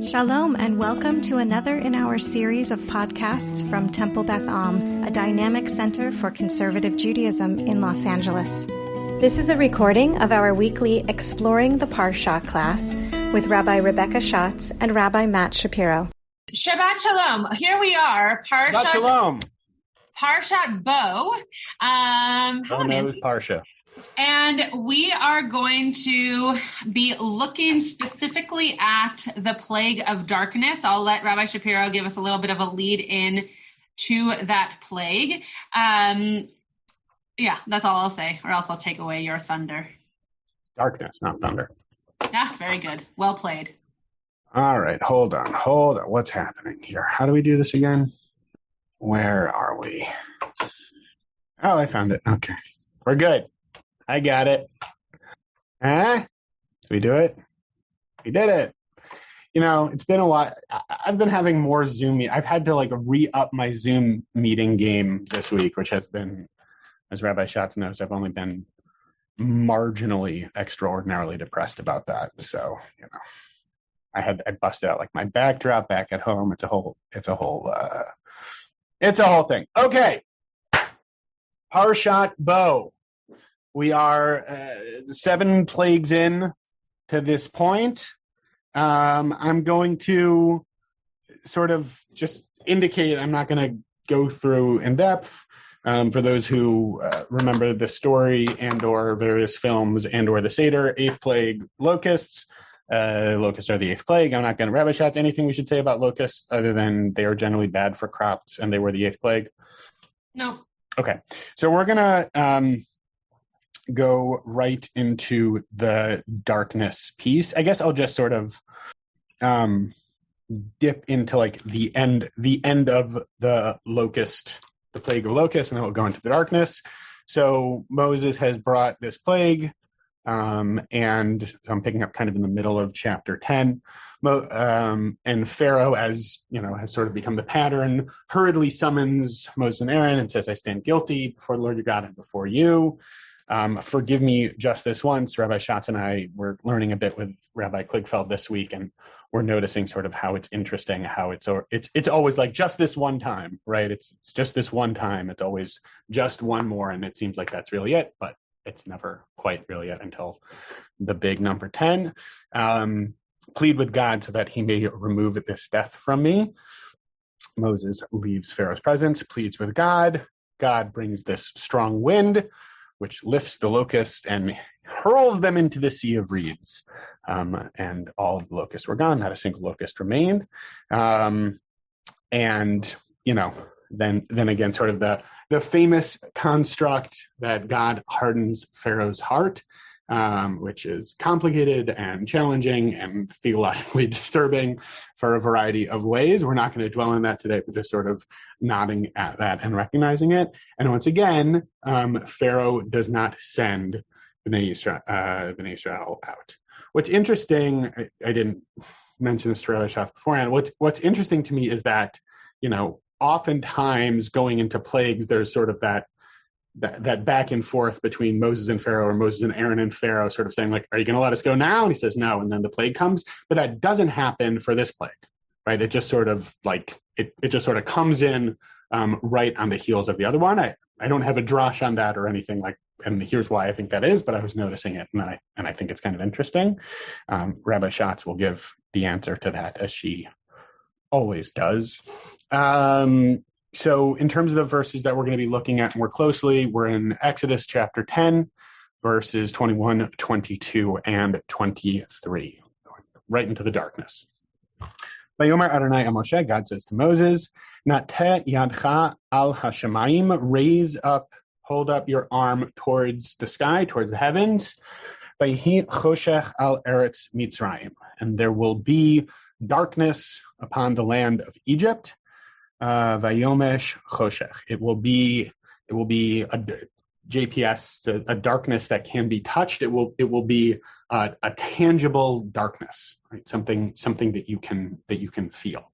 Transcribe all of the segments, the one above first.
Shalom and welcome to another in our series of podcasts from Temple Beth Am, a dynamic center for conservative Judaism in Los Angeles. This is a recording of our weekly Exploring the Parasha class with Rabbi Rebecca Schatz and Rabbi Matt Shapiro. Shabbat Shalom. Here we are, Shabbat Shalom. Parshat Bo. Parsha. And we are going to be looking specifically at the plague of darkness. I'll let Rabbi Shapiro give us a little bit of a lead in to that plague. Yeah, that's all I'll say, or else I'll take away your thunder. Darkness, not thunder. Ah, very good. Well played. All right, hold on. What's happening here? How do we do this again? Where are we? Oh, I found it. Okay. We're good. I got it. Did we do it? We did it. You know, it's been a while. I've been having more Zoom. I've had to re-up my Zoom meeting game this week, which has been, as Rabbi Schatz knows, I've only been marginally, extraordinarily depressed about that. So, I busted out my backdrop back at home. It's a whole thing. Okay. Parashat Bo. We are 7 plagues in to this point. I'm going to sort of just indicate, I'm not going to go through in depth. For those who remember the story and or various films and or the Seder, 8th plague, locusts. Locusts are the 8th plague. I'm not going to Rabbi Schatz anything we should say about locusts other than they are generally bad for crops and they were the 8th plague. No. Okay. So we're going to go right into the darkness piece. I guess I'll just sort of dip into the end of the locust, the plague of locusts, and then we'll go into the darkness. So Moses has brought this plague, and I'm picking up kind of in the middle of chapter 10. And Pharaoh, as has sort of become the pattern, hurriedly summons Moses and Aaron and says, "I stand guilty before the Lord your God and before you. Forgive me just this once." Rabbi Schatz and I were learning a bit with Rabbi Kligfeld this week, and we're noticing sort of how it's interesting, how it's always just this one time, right? It's just this one time. It's always just one more, and it seems like that's really it, but it's never quite really it until the big number 10. Plead with God so that he may remove this death from me. Moses leaves Pharaoh's presence, pleads with God. God brings this strong wind, which lifts the locusts and hurls them into the sea of reeds. And all of the locusts were gone. Not a single locust remained. Then again, sort of the famous construct that God hardens Pharaoh's heart, which is complicated and challenging and theologically disturbing for a variety of ways. We're not going to dwell on that today, but just sort of nodding at that and recognizing it. And once again, Pharaoh does not send Bnei Israel out. What's interesting, I didn't mention this to Rabbi Schatz beforehand, what's interesting to me is that, oftentimes going into plagues, there's sort of that back and forth between Moses and Pharaoh, or Moses and Aaron and Pharaoh, sort of saying are you going to let us go now? And he says no, and then the plague comes. But that doesn't happen for this plague, right? It just sort of it just sort of comes in right on the heels of the other one. I don't have a drash on that or anything and here's why I think that is, but I was noticing it, and I think it's kind of interesting. Rabbi Schatz will give the answer to that, as she always does. So in terms of the verses that we're going to be looking at more closely, we're in Exodus chapter 10, verses 21, 22, and 23, right into the darkness. Vayomer Adonai el Moshe, God says to Moses, Nateh yadcha al hashamayim, hold up your arm towards the sky, towards the heavens. Vayhi choshech al eretz Mitzrayim, and there will be darkness upon the land of Egypt. Vayomesh choshech. It will be a JPS, a darkness that can be touched. It will be a tangible darkness, right? Something that you can feel.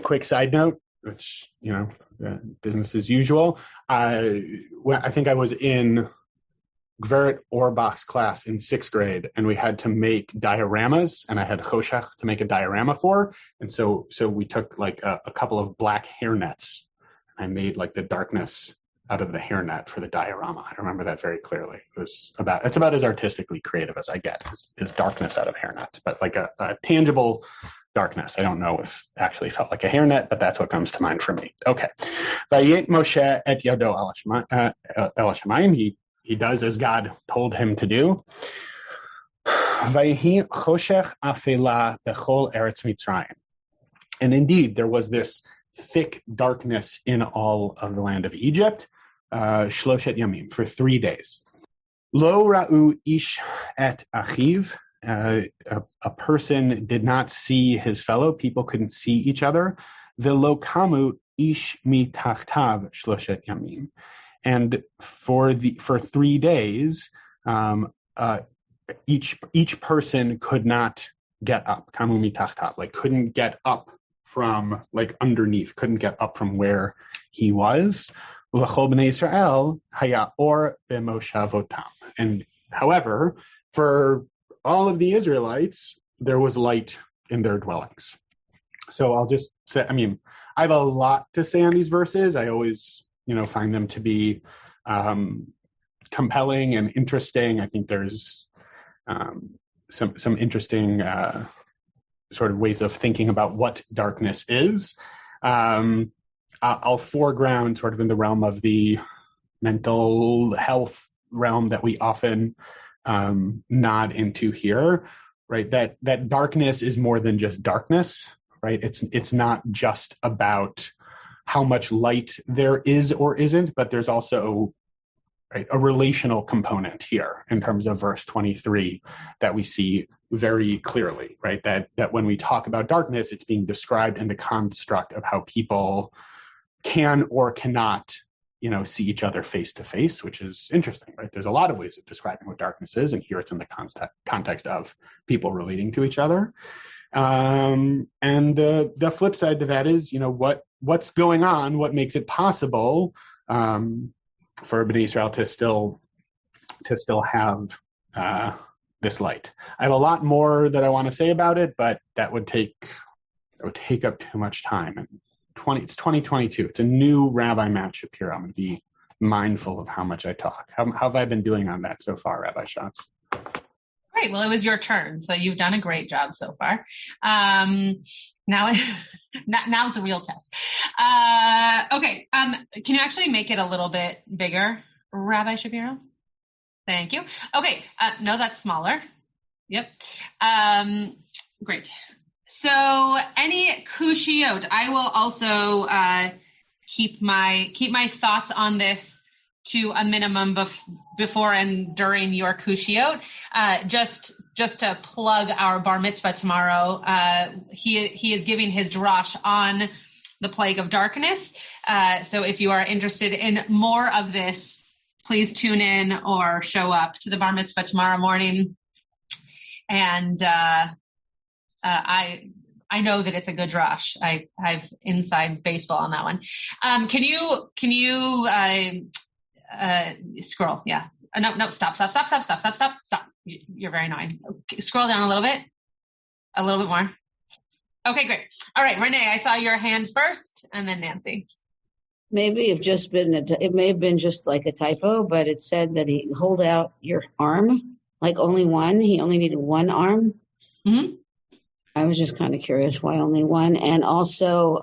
Quick side note, which business as usual. I think I was in Gveret Orbach's class in 6th grade, and we had to make dioramas, and I had Choshech to make a diorama for. And so we took like a couple of black hairnets. I made like the darkness out of the hairnet for the diorama. I remember that very clearly. It's about as artistically creative as I get, is darkness out of hairnets, but like a tangible darkness. I don't know if it actually felt like a hairnet, but that's what comes to mind for me. Okay. Vayet Moshe et yado el Hashamayim. He does as God told him to do. Vayhi choshech afela bechol eretz Mitzrayim. And indeed, there was this thick darkness in all of the land of Egypt, shloshet yamim, for 3 days. Lo ra'u ish et achiv. A person did not see his fellow. People couldn't see each other. Velo kamu ish mitachtav shloshet yamim. And for 3 days, each person could not get up. Kamu mitachtav, like couldn't get up from like underneath, couldn't get up from where he was. L'chol b'nei Yisrael haya or b'moshavotam. And however, for all of the Israelites, there was light in their dwellings. So I'll just say, I have a lot to say on these verses. I always, find them to be compelling and interesting. I think there's some interesting sort of ways of thinking about what darkness is. I'll foreground sort of in the realm of the mental health realm that we often nod into here, right? That darkness is more than just darkness, right? It's not just about how much light there is or isn't, but there's also a relational component here in terms of verse 23 that we see very clearly, right? That when we talk about darkness, it's being described in the construct of how people can or cannot, see each other face to face, which is interesting, right? There's a lot of ways of describing what darkness is, and here it's in the context of people relating to each other. And the flip side to that is, what's going on, what makes it possible for Bnei Israel to still have this light. I have a lot more that I want to say about it, but that would take up too much time. And it's 2022. It's a new Rabbi Matt Shapiro. I'm going to be mindful of how much I talk. How have I been doing on that so far, Rabbi Schatz? Great. Well, it was your turn, so you've done a great job so far. Now's the real test. Okay. Can you actually make it a little bit bigger, Rabbi Shapiro? Thank you. Okay. No, that's smaller. Yep. Great. So any kushiyot, I will also keep my thoughts on this to a minimum before and during your kushiyot. Just to plug our bar mitzvah tomorrow, he is giving his drash on the plague of darkness. So if you are interested in more of this, please tune in or show up to the bar mitzvah tomorrow morning. And I know that it's a good drash. I've inside baseball on that one. Can you scroll? Yeah. No, stop. You're very annoying. Okay, scroll down a little bit more. Okay, great. All right, Renee, I saw your hand first, and then Nancy. Maybe it may have been just like a typo, but it said that he hold out your arm, like only one. He only needed one arm. Mm-hmm. I was just kind of curious why only one. And also,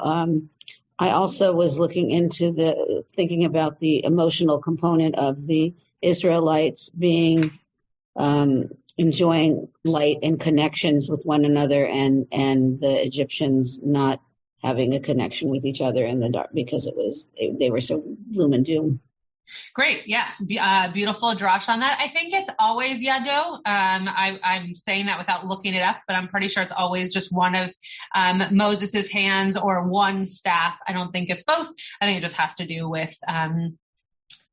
I also was thinking about the emotional component of the Israelites being, enjoying light and connections with one another, and the Egyptians not having a connection with each other in the dark because they were so gloom and doom. Great. Yeah. Beautiful drash on that. I think it's always yado. I'm saying that without looking it up, but I'm pretty sure it's always just one of Moses's hands or one staff. I don't think it's both. I think it just has to do with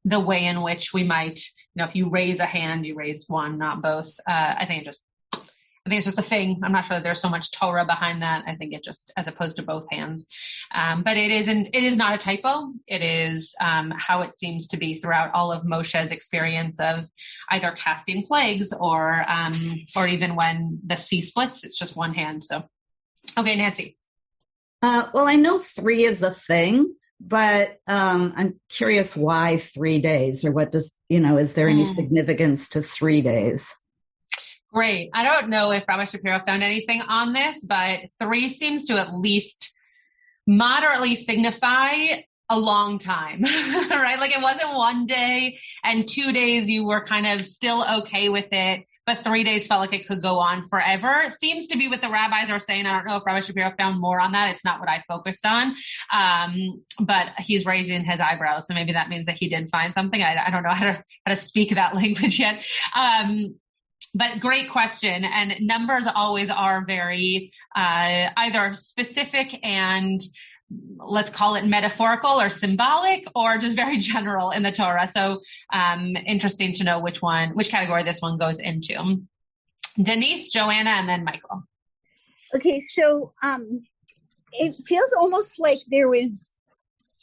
the way in which we might, if you raise a hand, you raise one, not both. I think I think it's just a thing. I'm not sure that there's so much Torah behind that. I think it just, as opposed to both hands. But it is not a typo. It is how it seems to be throughout all of Moshe's experience of either casting plagues or even when the sea splits, it's just one hand. So, okay, Nancy. Well, I know 3 is a thing, but I'm curious why 3 days, or what does, is there any significance to 3 days? Great. I don't know if Rabbi Shapiro found anything on this, but 3 seems to at least moderately signify a long time, right? Like it wasn't 1 day and 2 days you were kind of still okay with it, but 3 days felt like it could go on forever. It seems to be what the rabbis are saying. I don't know if Rabbi Shapiro found more on that. It's not what I focused on. But he's raising his eyebrows. So maybe that means that he did find something. I don't know how to speak that language yet. But great question. And numbers always are very either specific and let's call it metaphorical or symbolic, or just very general in the Torah. So interesting to know which category this one goes into. Denise, Joanna, and then Michael. Okay, so it feels almost like there was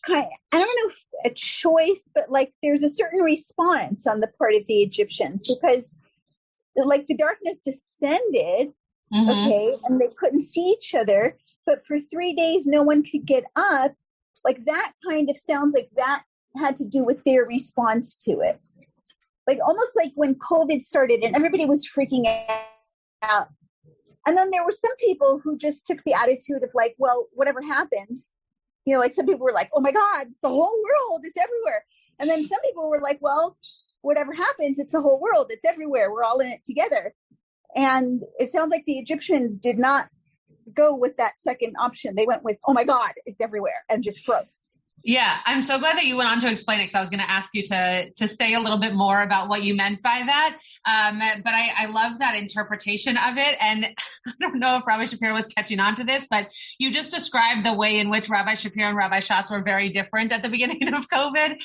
I don't know if a choice, but like there's a certain response on the part of the Egyptians, because like the darkness descended, okay, and they couldn't see each other, but for 3 days no one could get up. Like that kind of sounds like that had to do with their response to it. Like almost like when COVID started and everybody was freaking out. And then there were some people who just took the attitude of like, well, whatever happens, like some people were like, oh my God, it's the whole world, it's everywhere. And then some people were like, well, whatever happens, it's the whole world, it's everywhere, we're all in it together. And it sounds like the Egyptians did not go with that second option. They went with, oh my God, it's everywhere, and just froze. Yeah, I'm so glad that you went on to explain it, because I was going to ask you to say a little bit more about what you meant by that. But I love that interpretation of it. And I don't know if Rabbi Shapiro was catching on to this, but you just described the way in which Rabbi Shapiro and Rabbi Schatz were very different at the beginning of COVID.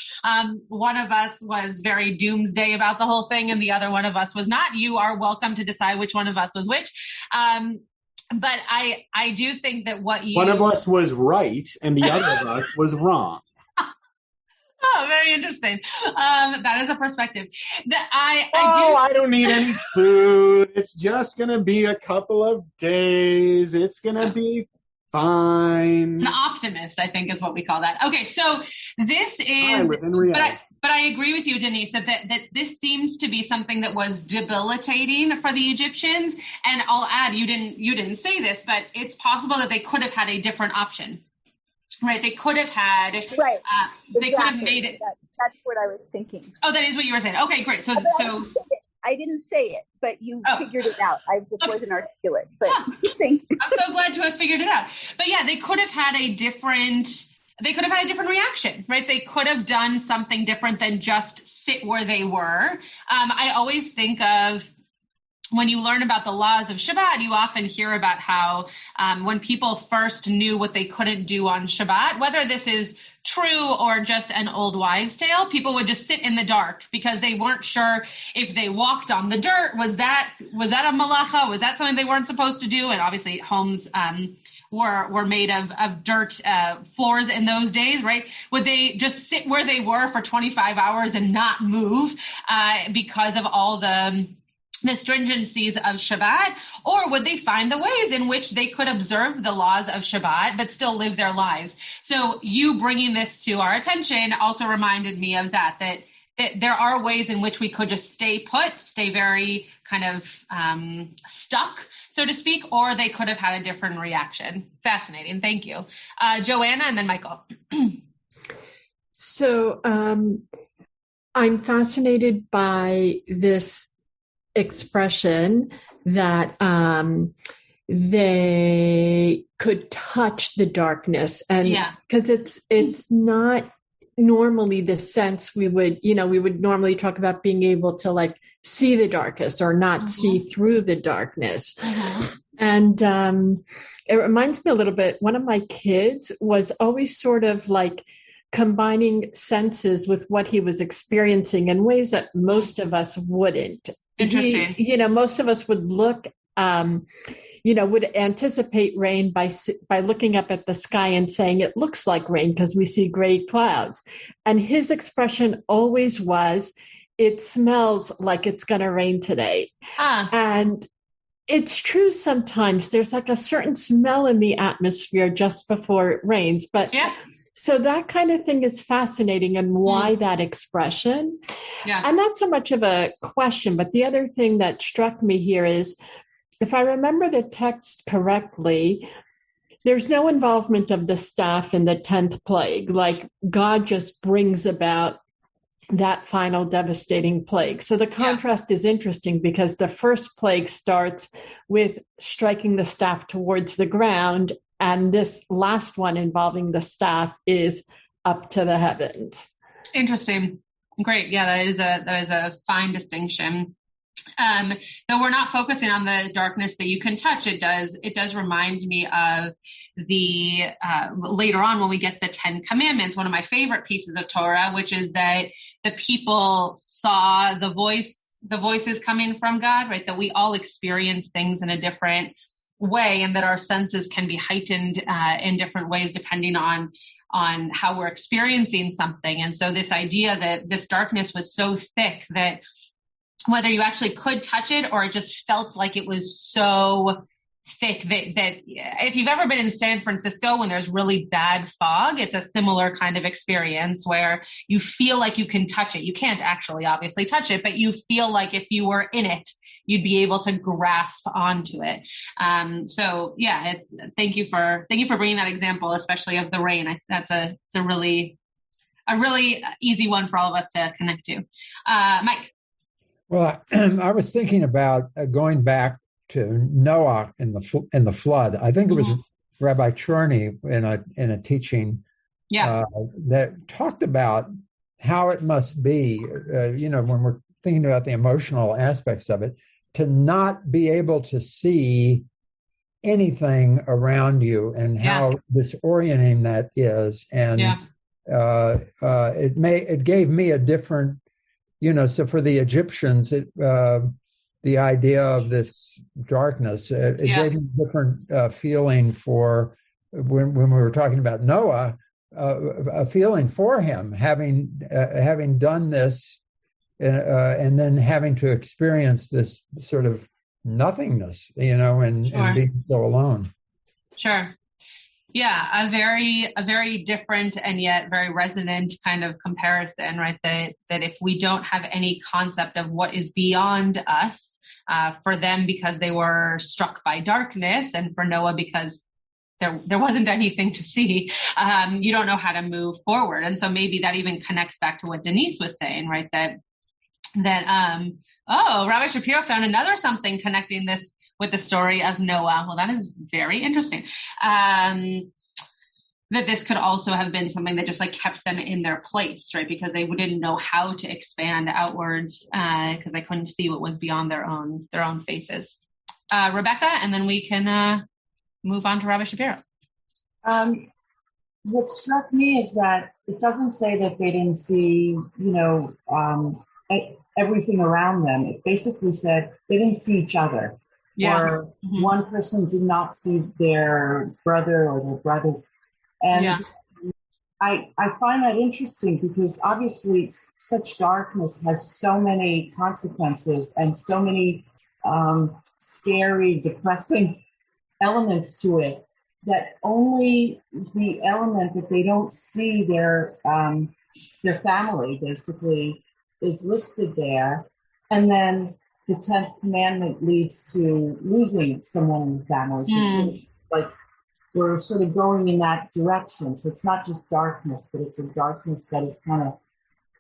One of us was very doomsday about the whole thing, and the other one of us was not. You are welcome to decide which one of us was which. But I do think that one of us was right and the other of us was wrong. Oh, very interesting. That is a perspective. I don't need any food. It's just going to be a couple of days. It's going to be fine. An optimist, I think, is what we call that. Okay, so this is, but I agree with you, Denise, that this seems to be something that was debilitating for the Egyptians. And I'll add, you didn't say this, but it's possible that they could have had a different option, right? They could have had, right? They could have made it. That's what I was thinking. Oh, that is what you were saying. Okay, great. So I didn't say it, but you figured it out. I just wasn't articulate. But thank you. I'm so glad to have figured it out. But yeah, they could have had a different reaction, right? They could have done something different than just sit where they were. I always think of, when you learn about the laws of Shabbat, you often hear about how when people first knew what they couldn't do on Shabbat, whether this is true or just an old wives' tale, people would just sit in the dark because they weren't sure if they walked on the dirt. Was that a malacha? Was that something they weren't supposed to do? And obviously homes were made of dirt floors in those days, right? Would they just sit where they were for 25 hours and not move because of all the stringencies of Shabbat? Or would they find the ways in which they could observe the laws of Shabbat but still live their lives? So you bringing this to our attention also reminded me of that there are ways in which we could just stay put, stay very kind of stuck, so to speak, or they could have had a different reaction. Fascinating. Thank you. Joanna, and then Michael. So I'm fascinated by this expression that they could touch the darkness, and because it's not normally the sense we would normally talk about being able to like see the darkness or not see through the darkness. And it reminds me a little bit, one of my kids was always sort of like combining senses with what he was experiencing in ways that most of us wouldn't. Interesting. Most of us would look would anticipate rain by looking up at the sky and saying it looks like rain because we see gray clouds. And his expression always was, it smells like it's going to rain today. And it's true sometimes. There's like a certain smell in the atmosphere just before it rains. But so that kind of thing is fascinating, and why that expression. And not so much of a question, but the other thing that struck me here is, if I remember the text correctly, there's no involvement of the staff in the 10th plague. Like, God just brings about that final devastating plague. So the contrast is interesting, because the first plague starts with striking the staff towards the ground, and this last one involving the staff is up to the heavens. Interesting. Great. Yeah, that is a fine distinction. Though we're not focusing on the darkness that you can touch, it does remind me of the later on when we get the 10 Commandments, one of my favorite pieces of Torah, which is that the people saw the voices coming from God, right? That we all experience things in a different way, and that our senses can be heightened in different ways depending on how we're experiencing something. And so this idea that this darkness was so thick that whether you actually could touch it or it just felt like it was so thick that if you've ever been in San Francisco when there's really bad fog, it's a similar kind of experience where you feel like you can touch it. You can't actually obviously touch it, but you feel like if you were in it, you'd be able to grasp onto it. So yeah, thank you for bringing that example, especially of the rain. It's a really easy one for all of us to connect to. Mike. Well, I was thinking about going back to Noah in the flood. I think it was Rabbi Cherney in a teaching that talked about how it must be, when we're thinking about the emotional aspects of it, to not be able to see anything around you, and how disorienting that is. And it gave me a different, so for the Egyptians, the idea of this darkness, it gave me a different feeling for when we were talking about Noah, a feeling for him having done this, and then having to experience this sort of nothingness, and being so alone. Sure. Yeah, a very different and yet very resonant kind of comparison, right? That if we don't have any concept of what is beyond us, for them because they were struck by darkness, and for Noah because there wasn't anything to see, you don't know how to move forward. And so maybe that even connects back to what Denise was saying, right? That Rabbi Shapiro found another something connecting this with the story of Noah. Well, that is very interesting. That this could also have been something that just like kept them in their place, right? Because they didn't know how to expand outwards, because they couldn't see what was beyond their own faces. Rebecca, and then we can move on to Rabbi Shapiro. What struck me is that it doesn't say that they didn't see, everything around them. It basically said they didn't see each other. Or one person did not see their brother or their brother. And I find that interesting because obviously such darkness has so many consequences and so many scary, depressing elements to it, that only the element that they don't see their family basically is listed there. And then the 10th commandment leads to losing someone in the family. So it's like we're sort of going in that direction. So it's not just darkness, but it's a darkness that is kind of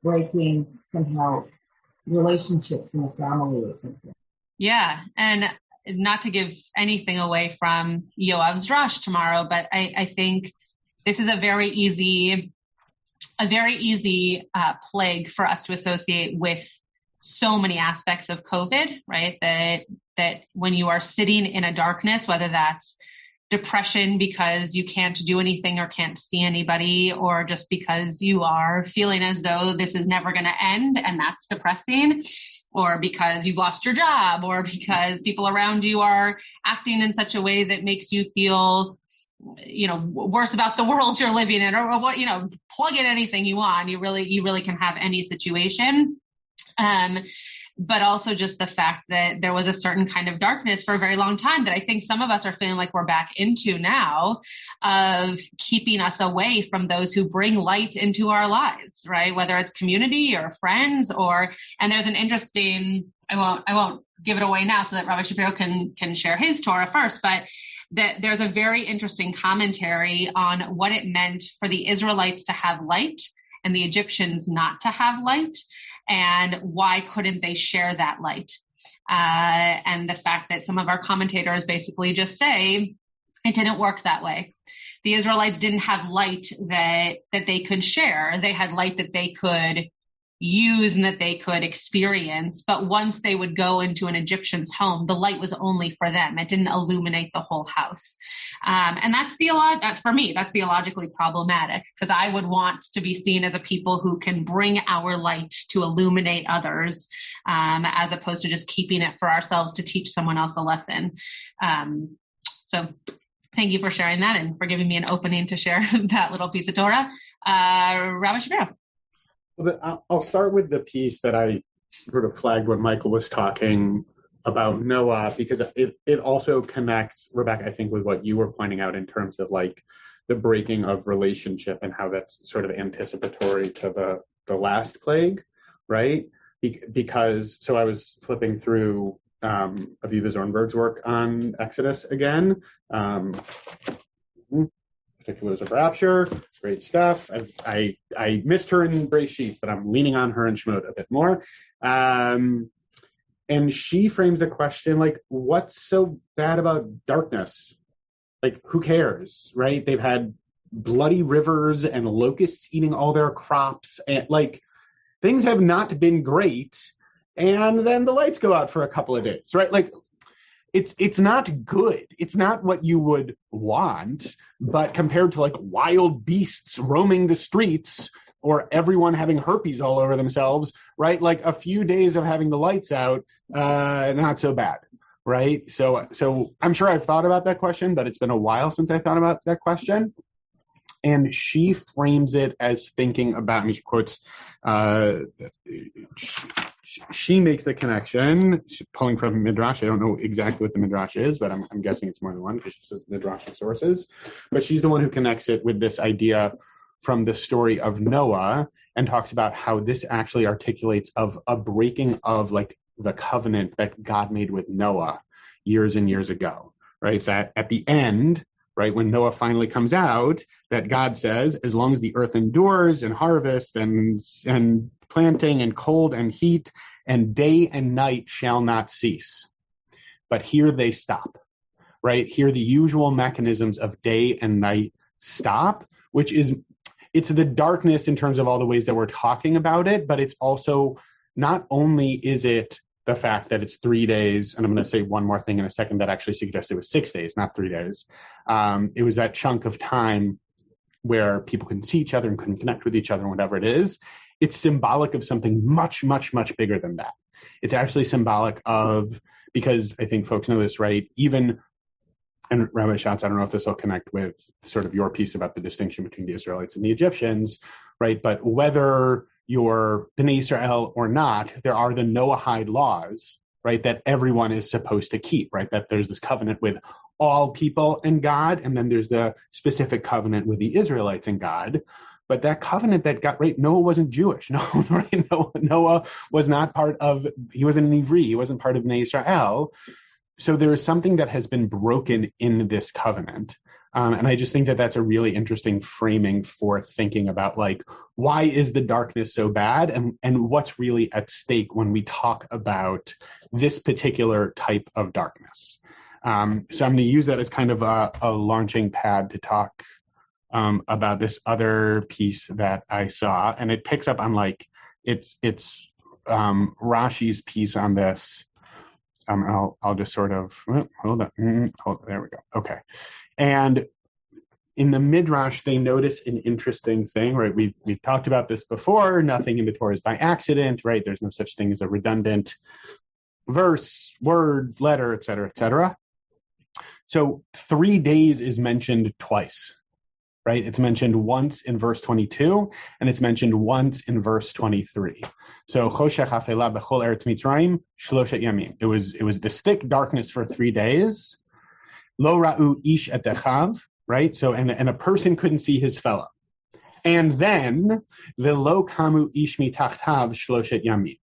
breaking somehow relationships in the family or something. Yeah. And not to give anything away from Yoav's Drash tomorrow, but I think this is a very easy plague for us to associate with so many aspects of COVID, right? That when you are sitting in a darkness, whether that's depression because you can't do anything or can't see anybody, or just because you are feeling as though this is never going to end, and that's depressing, or because you've lost your job, or because people around you are acting in such a way that makes you feel, worse about the world you're living in, or what, plug in anything you want. You really can have any situation. But also just the fact that there was a certain kind of darkness for a very long time that I think some of us are feeling like we're back into now, of keeping us away from those who bring light into our lives, right? Whether it's community or friends, and there's an interesting, I won't give it away now so that Rabbi Shapiro can share his Torah first, but that there's a very interesting commentary on what it meant for the Israelites to have light and the Egyptians not to have light. And why couldn't they share that light? And the fact that some of our commentators basically just say it didn't work that way. The Israelites didn't have light that they could share. They had light that they could use and that they could experience. But once they would go into an Egyptian's home, the light was only for them. It didn't illuminate the whole house. And that's for me, that's theologically problematic, because I would want to be seen as a people who can bring our light to illuminate others, as opposed to just keeping it for ourselves to teach someone else a lesson. So thank you for sharing that and for giving me an opening to share that little piece of Torah. Rabbi Shapiro. Well, I'll start with the piece that I sort of flagged when Michael was talking about Noah, because it also connects, Rebecca, I think, with what you were pointing out in terms of like the breaking of relationship and how that's sort of anticipatory to the last plague, right? Because, so I was flipping through Aviva Zornberg's work on Exodus again. Particulars of Rapture, great stuff. I missed her in Breshit, but I'm leaning on her in Shemot a bit more. And she frames the question like, what's so bad about darkness? Like, who cares, right? They've had bloody rivers and locusts eating all their crops, and like, things have not been great. And then the lights go out for a couple of days, right? Like, it's not good. It's not what you would want, but compared to like wild beasts roaming the streets or everyone having herpes all over themselves, right? Like a few days of having the lights out, not so bad, right? So I'm sure I've thought about that question, but it's been a while since I thought about that question. And she frames it as thinking about, she quotes, she makes the connection, pulling from Midrash. I don't know exactly what the Midrash is, but I'm guessing it's more than one because she says Midrashic sources. But she's the one who connects it with this idea from the story of Noah and talks about how this actually articulates of a breaking of like the covenant that God made with Noah years and years ago, right? That at the end, right, when Noah finally comes out, that God says, as long as the earth endures and harvest and planting and cold and heat and day and night shall not cease. But here they stop, right? Here the usual mechanisms of day and night stop, which is, it's the darkness in terms of all the ways that we're talking about it, but it's also, not only is it the fact that it's 3 days, and I'm going to say one more thing in a second that actually suggests it was 6 days, not 3 days. It was that chunk of time where people couldn't see each other and couldn't connect with each other, whatever it is. It's symbolic of something much, much, much bigger than that. It's actually symbolic of, because I think folks know this, right? Even, and Rabbi Schatz, I don't know if this will connect with sort of your piece about the distinction between the Israelites and the Egyptians, right? But whether you're Bnei Israel or not, there are the Noahide laws, right, that everyone is supposed to keep, right? That there's this covenant with all people and God, and then there's the specific covenant with the Israelites and God. But that covenant that got, right, Noah wasn't Jewish. No, right? Noah was not part of, he wasn't an Ivri, he wasn't part of Bnei Israel. So there is something that has been broken in this covenant. And I just think that that's a really interesting framing for thinking about, like, why is the darkness so bad and what's really at stake when we talk about this particular type of darkness. So I'm going to use that as kind of a launching pad to talk about this other piece that I saw. And it picks up on, like, it's Rashi's piece on this. I'll just sort of, hold on, there we go. Okay. And in the Midrash, they notice an interesting thing, right? We've talked about this before. Nothing in the Torah is by accident, right? There's no such thing as a redundant verse, word, letter, et cetera, et cetera. So 3 days is mentioned twice, right? It's mentioned once in verse 22, and it's mentioned once in verse 23. So Choshech Afela Bechol Eretz Mitzrayim Shloshet Yamim. It was this thick darkness for 3 days. Lo Ra'u Ish Et Echav, right? So and a person couldn't see his fellow. And then Velo Kamu Ish Mitachtav Shloshet Yamim.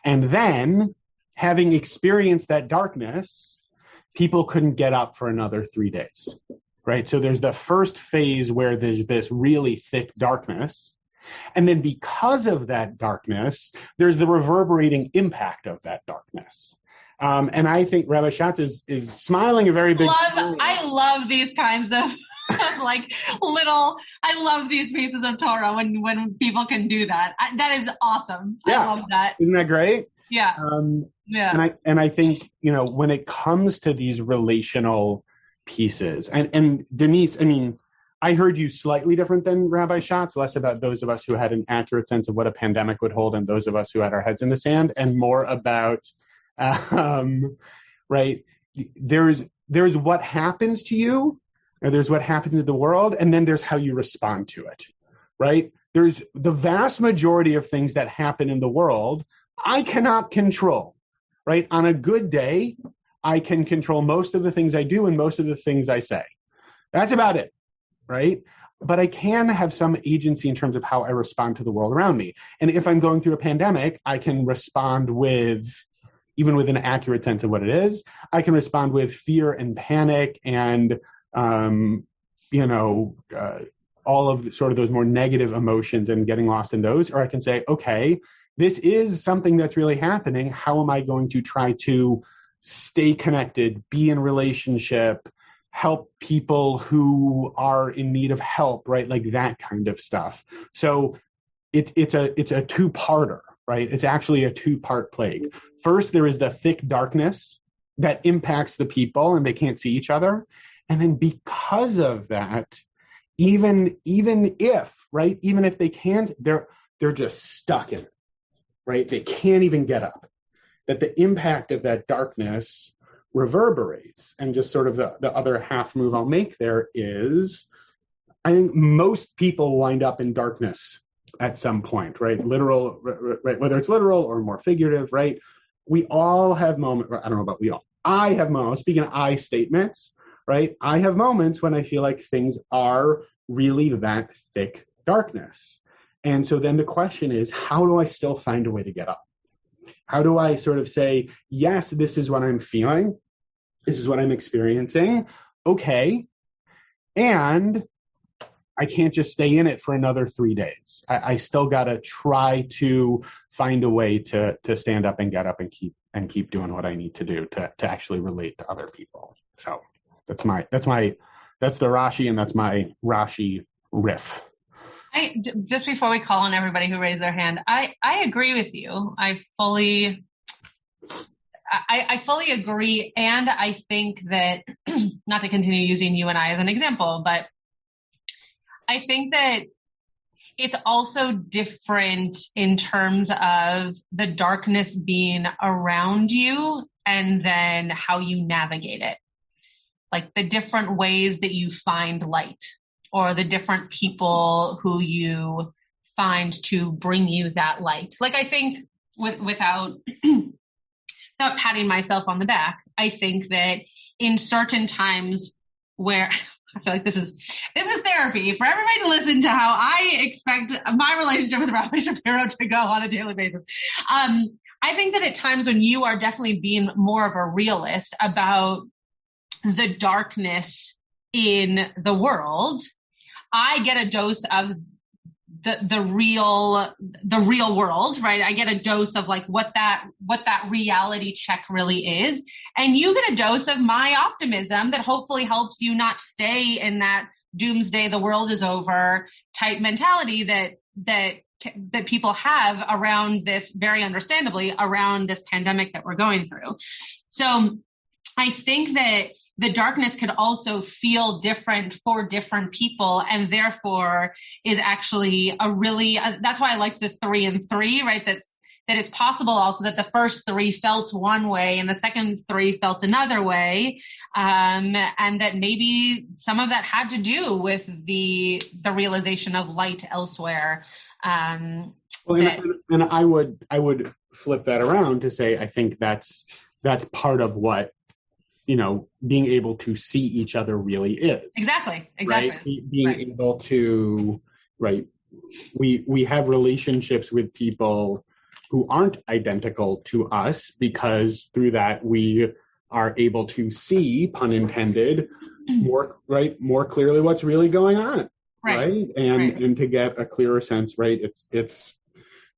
And then, having experienced that darkness, people couldn't get up for another 3 days, right? So there's the first phase where there's this really thick darkness. And then because of that darkness, there's the reverberating impact of that darkness. And I think Rabbi Schatz is smiling a very big smile. I love these kinds of I love these pieces of Torah when people can do that. That is awesome. Yeah. I love that. Isn't that great? Yeah. Yeah. And I think, when it comes to these relational pieces, and Denise, I mean, I heard you slightly different than Rabbi Schatz, less about those of us who had an accurate sense of what a pandemic would hold and those of us who had our heads in the sand, and more about, right, there's what happens to you, or there's what happens to the world, and then there's how you respond to it, right? There's the vast majority of things that happen in the world I cannot control, right? On a good day, I can control most of the things I do and most of the things I say. That's about it, right? But I can have some agency in terms of how I respond to the world around me. And if I'm going through a pandemic, I can respond even with an accurate sense of what it is, I can respond with fear and panic and, all of sort of those more negative emotions and getting lost in those. Or I can say, okay, this is something that's really happening. How am I going to try to stay connected, be in relationship, help people who are in need of help, right? Like that kind of stuff. So it's a two-parter, right? It's actually a two-part plague. First, there is the thick darkness that impacts the people and they can't see each other. And then because of that, even if they can't, they're just stuck in it, right? They can't even get up. That the impact of that darkness reverberates. And just sort of the other half move I'll make there is, I think most people wind up in darkness at some point, right? Literal, right? Whether it's literal or more figurative, right? We all have moments, I don't know about we all, I have moments, speaking of I statements, right? I have moments when I feel like things are really that thick darkness. And so then the question is, how do I still find a way to get up? How do I sort of say, yes, this is what I'm feeling. This is what I'm experiencing. Okay. And I can't just stay in it for another 3 days. I still got to try to find a way to stand up and get up and keep doing what I need to do to actually relate to other people. So that's the Rashi, and that's my Rashi riff. Just before we call on everybody who raised their hand, I agree with you. I fully agree. And I think that, not to continue using you and I as an example, but I think that it's also different in terms of the darkness being around you and then how you navigate it. Like the different ways that you find light, or the different people who you find to bring you that light. Like I think without patting myself on the back, I think that in certain times where I feel like this is therapy for everybody to listen to how I expect my relationship with Rabbi Shapiro to go on a daily basis. I think that at times when you are definitely being more of a realist about the darkness in the world, I get a dose of the real world, right? I get a dose of like what that reality check really is. And you get a dose of my optimism that hopefully helps you not stay in that doomsday, the world is over type mentality that people have around this, very understandably, around this pandemic that we're going through. So I think that the darkness could also feel different for different people, and therefore is actually that's why I like the 3 and 3, right? That it's possible also that the first 3 felt one way and the second 3 felt another way, and that maybe some of that had to do with the realization of light elsewhere. And I would flip that around to say I think that's part of what being able to see each other really is. Exactly. Right? Being able to, right, we have relationships with people who aren't identical to us because through that we are able to see, pun intended, more clearly what's really going on. Right. And to get a clearer sense, right, it's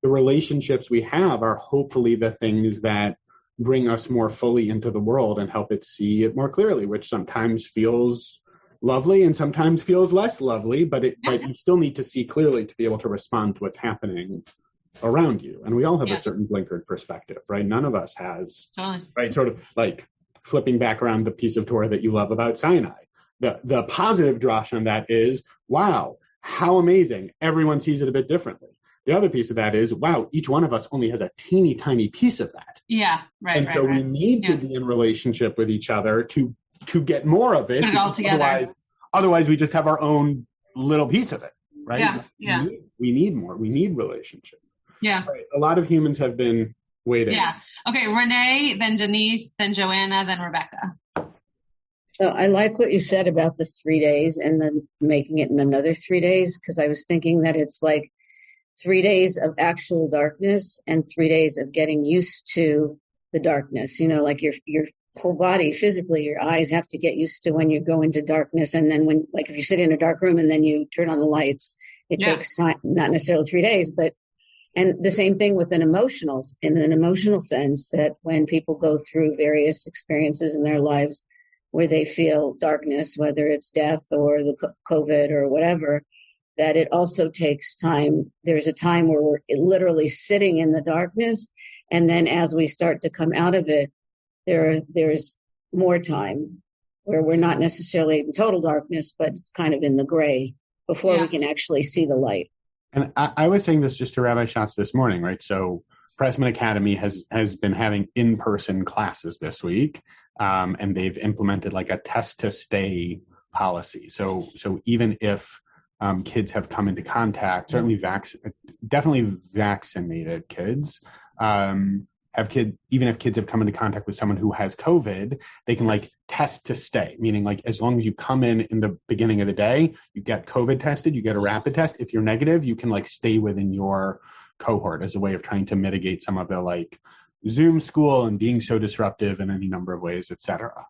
the relationships we have are hopefully the things that bring us more fully into the world and help it see it more clearly, which sometimes feels lovely and sometimes feels less lovely, but you still need to see clearly to be able to respond to what's happening around you. And we all have a certain blinkered perspective, right? None of us has, right? Sort of like flipping back around the piece of Torah that you love about Sinai. The positive drash on that is, wow, how amazing. Everyone sees it a bit differently. The other piece of that is, wow, each one of us only has a teeny tiny piece of that. Yeah, right. And so we need to be in relationship with each other to get more of it. Put it all together. Otherwise, we just have our own little piece of it, right? Yeah. We need more. We need relationship. Yeah. Right. A lot of humans have been waiting. Yeah. Okay, Renee, then Denise, then Joanna, then Rebecca. So I like what you said about the 3 days and then making it in another 3 days, because I was thinking that it's like 3 days of actual darkness and 3 days of getting used to the darkness. Like your whole body physically, your eyes have to get used to when you go into darkness. And then when, like if you sit in a dark room and then you turn on the lights, it takes time, not necessarily 3 days, and the same thing with in an emotional sense, that when people go through various experiences in their lives where they feel darkness, whether it's death or the COVID or whatever, that it also takes time. There's a time where we're literally sitting in the darkness. And then as we start to come out of it, there's more time where we're not necessarily in total darkness, but it's kind of in the gray before we can actually see the light. And I was saying this just to Rabbi Schatz this morning, right? So Pressman Academy has been having in-person classes this week, and they've implemented like a test to stay policy. So even if kids have come into contact, certainly definitely vaccinated kids, even if kids have come into contact with someone who has COVID, they can like test to stay, meaning like as long as you come in the beginning of the day, you get COVID tested, you get a rapid test. If you're negative, you can like stay within your cohort as a way of trying to mitigate some of the like Zoom school and being so disruptive in any number of ways, et cetera.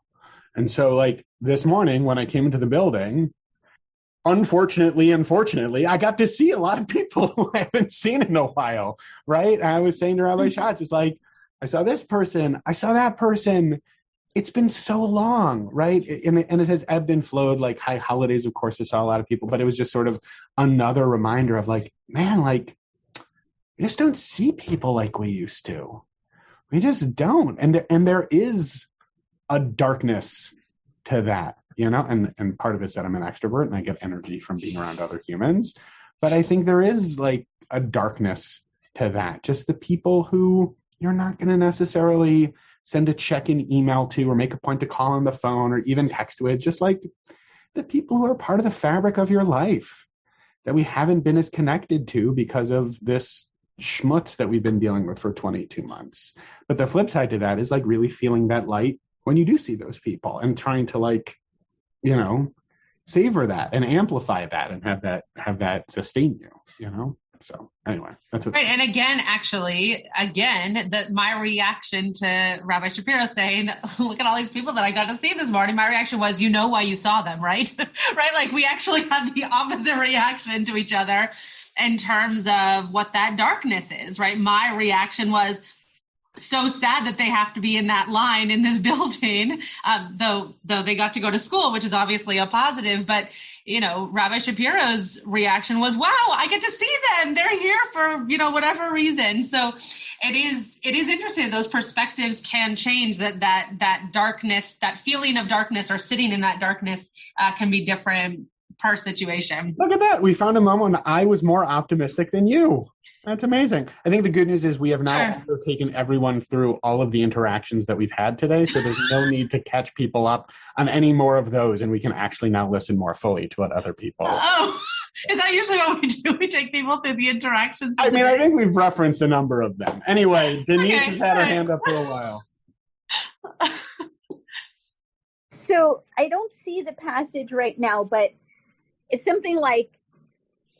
And so like this morning when I came into the building, unfortunately, I got to see a lot of people who I haven't seen in a while, right? And I was saying to Rabbi Schatz, it's like, I saw this person, I saw that person. It's been so long, right? And it has ebbed and flowed, like high holidays, of course, I saw a lot of people, but it was just sort of another reminder of like, man, like, we just don't see people like we used to. We just don't. And there is a darkness to that. And part of it's that I'm an extrovert and I get energy from being around other humans. But I think there is like a darkness to that. Just the people who you're not going to necessarily send a check-in email to or make a point to call on the phone or even text with, just like the people who are part of the fabric of your life that we haven't been as connected to because of this schmutz that we've been dealing with for 22 months. But the flip side to that is like really feeling that light when you do see those people and trying to like, savor that and amplify that and have that sustain you, So anyway, that's what. Right. And again, my reaction to Rabbi Shapiro saying, look at all these people that I got to see this morning. My reaction was, why you saw them, right? Right. Like we actually had the opposite reaction to each other in terms of what that darkness is, right? My reaction was, so sad that they have to be in that line in this building, though they got to go to school, which is obviously a positive. But, Rabbi Shapiro's reaction was, wow, I get to see them. They're here for, whatever reason. So it is interesting. Those perspectives can change, that darkness, that feeling of darkness or sitting in that darkness can be different per situation. Look at that. We found a moment when I was more optimistic than you. That's amazing. I think the good news is we have now also taken everyone through all of the interactions that we've had today, so there's no need to catch people up on any more of those, and we can actually now listen more fully to what other people... Oh, is that usually what we do? We take people through the interactions? I think we've referenced a number of them. Anyway, Denise has had her hand up for a while. So I don't see the passage right now, but it's something like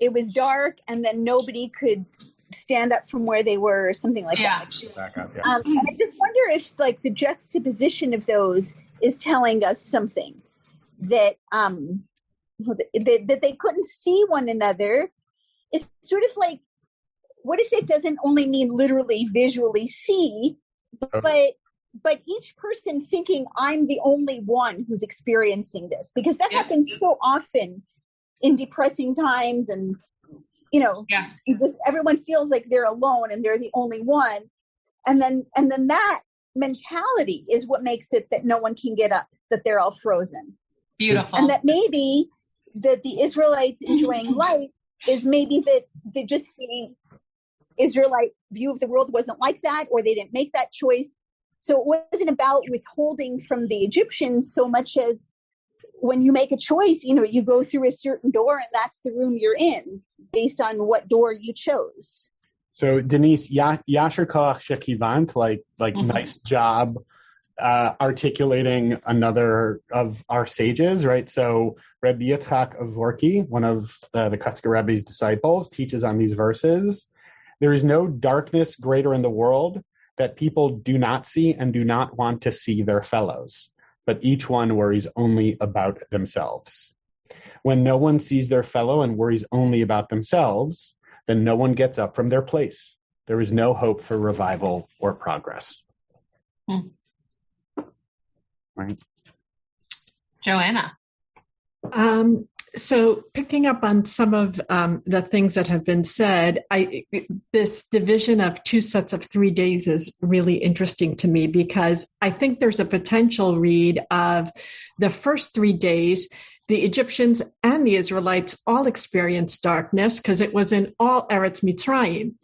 it was dark and then nobody could stand up from where they were or something like that. Back up, And I just wonder if the juxtaposition of those is telling us something that that they couldn't see one another. It's sort of like, what if it doesn't only mean literally visually see, but each person thinking I'm the only one who's experiencing this, because that happens so often in depressing times, and everyone feels like they're alone and they're the only one, and then that mentality is what makes it that no one can get up, that they're all frozen. Beautiful. And that maybe that the Israelites enjoying light is maybe that just the Israelite view of the world wasn't like that, or they didn't make that choice. So it wasn't about withholding from the Egyptians so much as when you make a choice, you go through a certain door and that's the room you're in based on what door you chose. So Denise, Yasher Koach Shekivant, like nice job articulating another of our sages, right? So Rabbi Yitzchak of Vorki, one of the Kotzker Rebbe's disciples, teaches on these verses. There is no darkness greater in the world that people do not see and do not want to see their fellows, but each one worries only about themselves. When no one sees their fellow and worries only about themselves, then no one gets up from their place. There is no hope for revival or progress. Right. Joanna. So picking up on some of the things that have been said, this division of 2 sets of 3 days is really interesting to me, because I think there's a potential read of the first 3 days. The Egyptians and the Israelites all experienced darkness because it was in all Eretz Mitzrayim.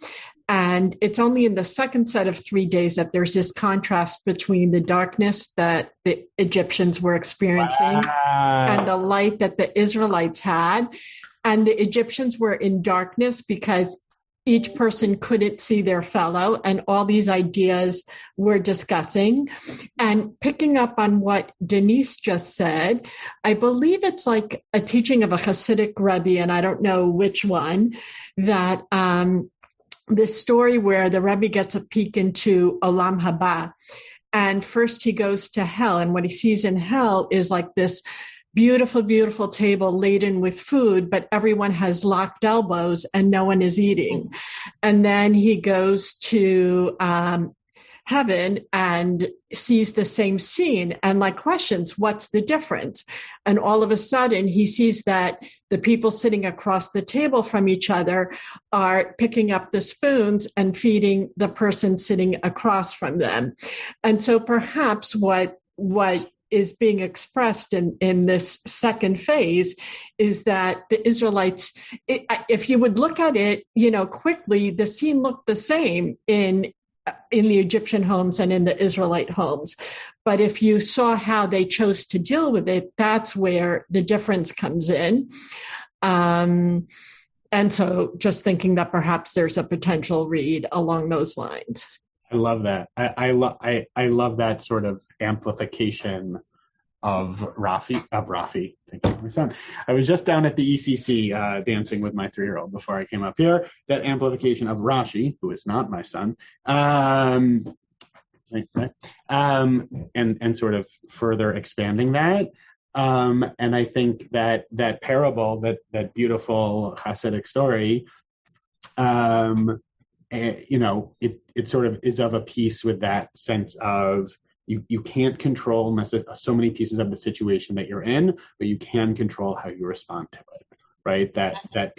And it's only in the second set of 3 days that there's this contrast between the darkness that the Egyptians were experiencing and the light that the Israelites had. And the Egyptians were in darkness because each person couldn't see their fellow, and all these ideas we're discussing. And picking up on what Denise just said, I believe it's like a teaching of a Hasidic Rabbi, and I don't know which one, that this story where the Rebbe gets a peek into Olam Haba. And first he goes to hell, and what he sees in hell is like this beautiful, beautiful table laden with food, but everyone has locked elbows and no one is eating. And then he goes to heaven and sees the same scene and questions, what's the difference? And all of a sudden he sees that the people sitting across the table from each other are picking up the spoons and feeding the person sitting across from them. And so perhaps what is being expressed in this second phase is that the Israelites, if you would look at it, quickly, the scene looked the same in the Egyptian homes and in the Israelite homes. But if you saw how they chose to deal with it, that's where the difference comes in. And so just thinking that perhaps there's a potential read along those lines. I love that. I love that sort of amplification of Rafi. Thank you, my son. I was just down at the ECC dancing with my 3-year-old before I came up here. That amplification of Rashi, who is not my son, and sort of further expanding that. And I think that parable, that beautiful Hasidic story, it sort of is of a piece with that sense of you can't control so many pieces of the situation that you're in, but you can control how you respond to it, right? That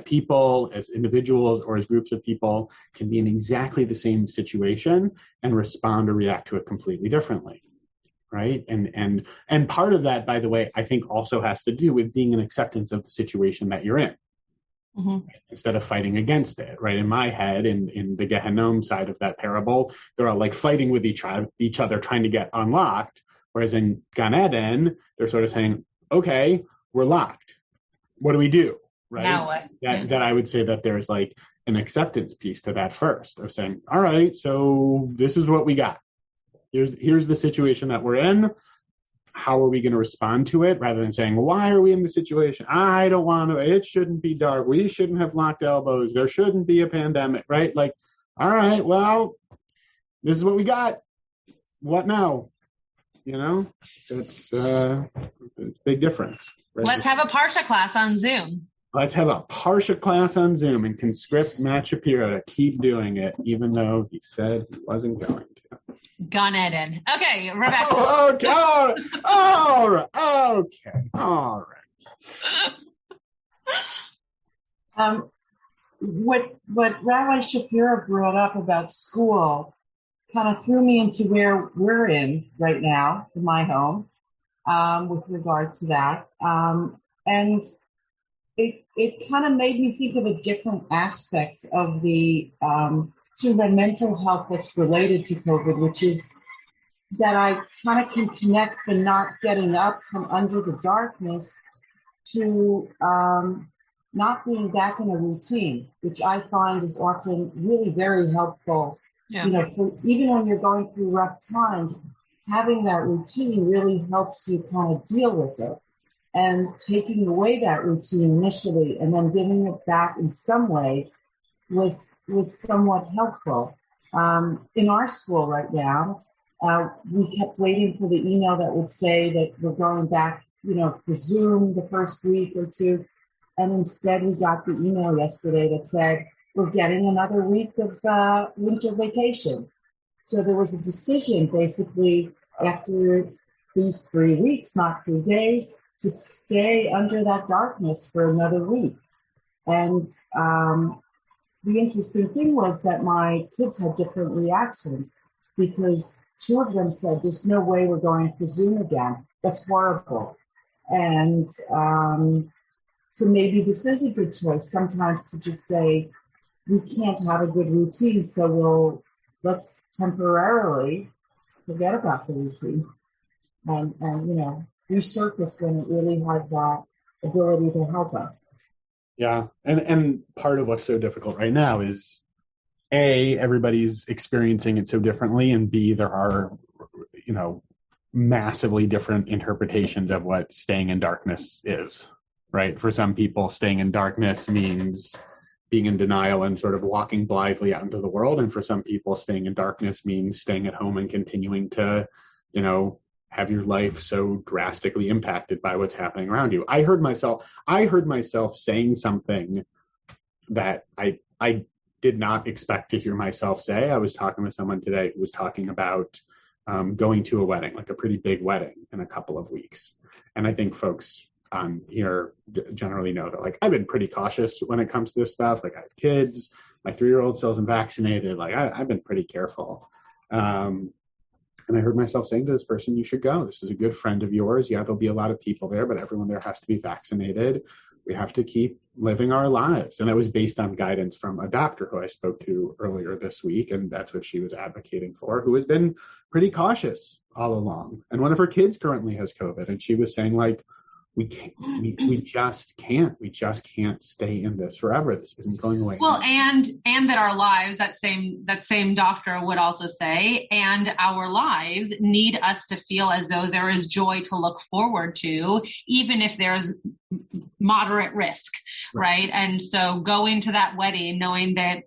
people as individuals or as groups of people can be in exactly the same situation and respond or react to it completely differently, right? And part of that, by the way, I think also has to do with being an acceptance of the situation that you're in. Mm-hmm. Instead of fighting against it, right? In my head, in the Gehenom side of that parable, they're all like fighting with each other trying to get unlocked. Whereas in Gan Eden, they're sort of saying, okay, we're locked. What do we do? Right? Now what? That I would say that there's like an acceptance piece to that first of saying, all right, so this is what we got. Here's the situation that we're in. How are we going to respond to it, rather than saying, why are we in the situation? I don't want to, it shouldn't be dark. We shouldn't have locked elbows. There shouldn't be a pandemic, right? Like, all right, well, this is what we got. What now? It's a big difference. Right? Let's have a Parasha class on Zoom. Let's have a Parasha class on Zoom and conscript Matt Shapiro to keep doing it, even though he said he wasn't going to. Gan Eden. Okay, Rebecca. Okay. All right. Okay. All right. What Rabbi Shapiro brought up about school kind of threw me into where we're in right now in my home with regard to that. And it kind of made me think of a different aspect of the to the mental health that's related to COVID, which is that I kind of can connect the not getting up from under the darkness to not being back in a routine, which I find is often really very helpful. Yeah. Even when you're going through rough times, having that routine really helps you kind of deal with it. And taking away that routine initially and then giving it back in some way was somewhat helpful. In our school right now, we kept waiting for the email that would say that we're going back, for Zoom the first week or two. And instead we got the email yesterday that said, we're getting another week of winter vacation. So there was a decision basically after these 3 weeks, not 3 days, to stay under that darkness for another week. And the interesting thing was that my kids had different reactions because 2 of them said, there's no way we're going for Zoom again. That's horrible. And so maybe this is a good choice sometimes to just say, we can't have a good routine, so let's temporarily forget about the routine and resurface when it really has that ability to help us. Yeah, and part of what's so difficult right now is A, everybody's experiencing it so differently, and B, there are, massively different interpretations of what staying in darkness is, right? For some people, staying in darkness means being in denial and sort of walking blithely out into the world, and for some people, staying in darkness means staying at home and continuing to, have your life so drastically impacted by what's happening around you. I heard myself saying something that I did not expect to hear myself say. I was talking with someone today who was talking about going to a wedding, like a pretty big wedding in a couple of weeks. And I think folks on here generally know that, like, I've been pretty cautious when it comes to this stuff. Like, I have kids, my 3-year-old still isn't vaccinated. Like, I've been pretty careful. And I heard myself saying to this person, you should go. This is a good friend of yours. Yeah, there'll be a lot of people there, but everyone there has to be vaccinated. We have to keep living our lives. And that was based on guidance from a doctor who I spoke to earlier this week. And that's what she was advocating for, who has been pretty cautious all along. And one of her kids currently has COVID. And she was saying, like, we just can't stay in this forever. This isn't going away. Well, and that our lives, that same doctor would also say, and our lives need us to feel as though there is joy to look forward to, even if there's moderate risk, right? And so going to that wedding, knowing that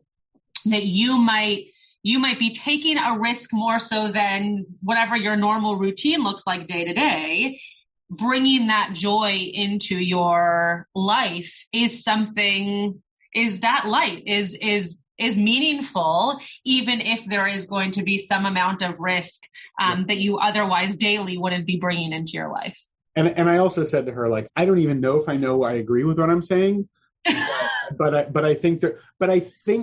you might be taking a risk more so than whatever your normal routine looks like day to day, bringing that joy into your life is that light, is is meaningful, even if there is going to be some amount of risk that you otherwise daily wouldn't be bringing into your life. And I also said to her, like, I don't even know if I know I agree with what I'm saying, but I think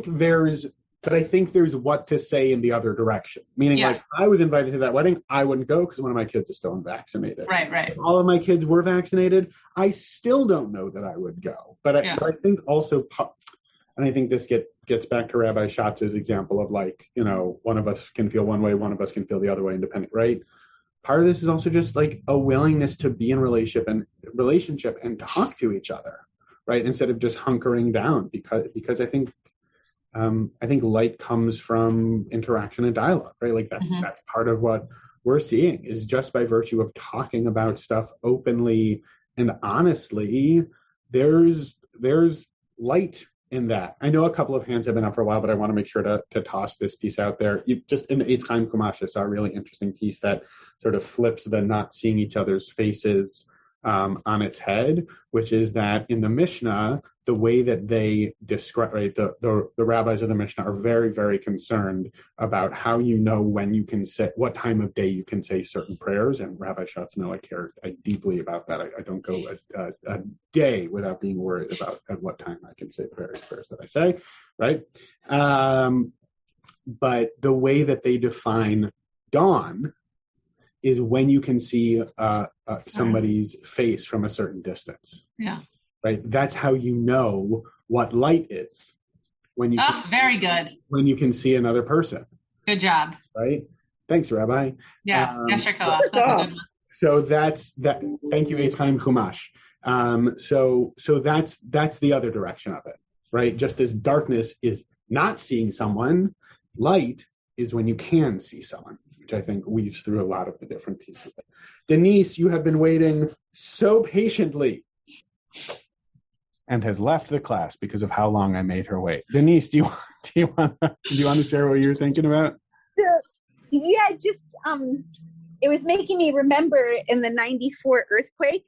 there's what to say in the other direction. Meaning, like, if I was invited to that wedding, I wouldn't go because one of my kids is still unvaccinated. Right. If all of my kids were vaccinated, I still don't know that I would go. But I think also, and I think this gets back to Rabbi Schatz's example of, like, you know, one of us can feel one way, one of us can feel the other way, independent, right? Part of this is also just like a willingness to be in relationship and talk to each other, right? Instead of just hunkering down, because I think light comes from interaction and dialogue, right? Like that's part of what we're seeing is just by virtue of talking about stuff openly and honestly, there's light in that. I know a couple of hands have been up for a while, but I want to make sure to toss this piece out there. Just in the Eitz Chaim Chumash, I saw a really interesting piece that sort of flips the not seeing each other's faces on its head, which is that in the Mishnah, the way that they describe, right, the rabbis of the Mishnah are very, very concerned about how you know when you can say, what time of day you can say certain prayers. And Rabbi Schatz, I care deeply about that. I don't go a day without being worried about at what time I can say the various prayers that I say, right? But the way that they define dawn is when you can see somebody's face from a certain distance. Yeah. Right. That's how you know what light is. When you very good. When you can see another person. Good job. Right. Thanks, Rabbi. Yeah. So that's that. Thank you, Eitz Chaim Chumash. So that's the other direction of it. Right. Just as darkness is not seeing someone, light is when you can see someone, which I think weaves through a lot of the different pieces. Denise, you have been waiting so patiently and has left the class because of how long I made her wait. Denise, do you want to share what you were thinking about? It was making me remember in the 94 earthquake.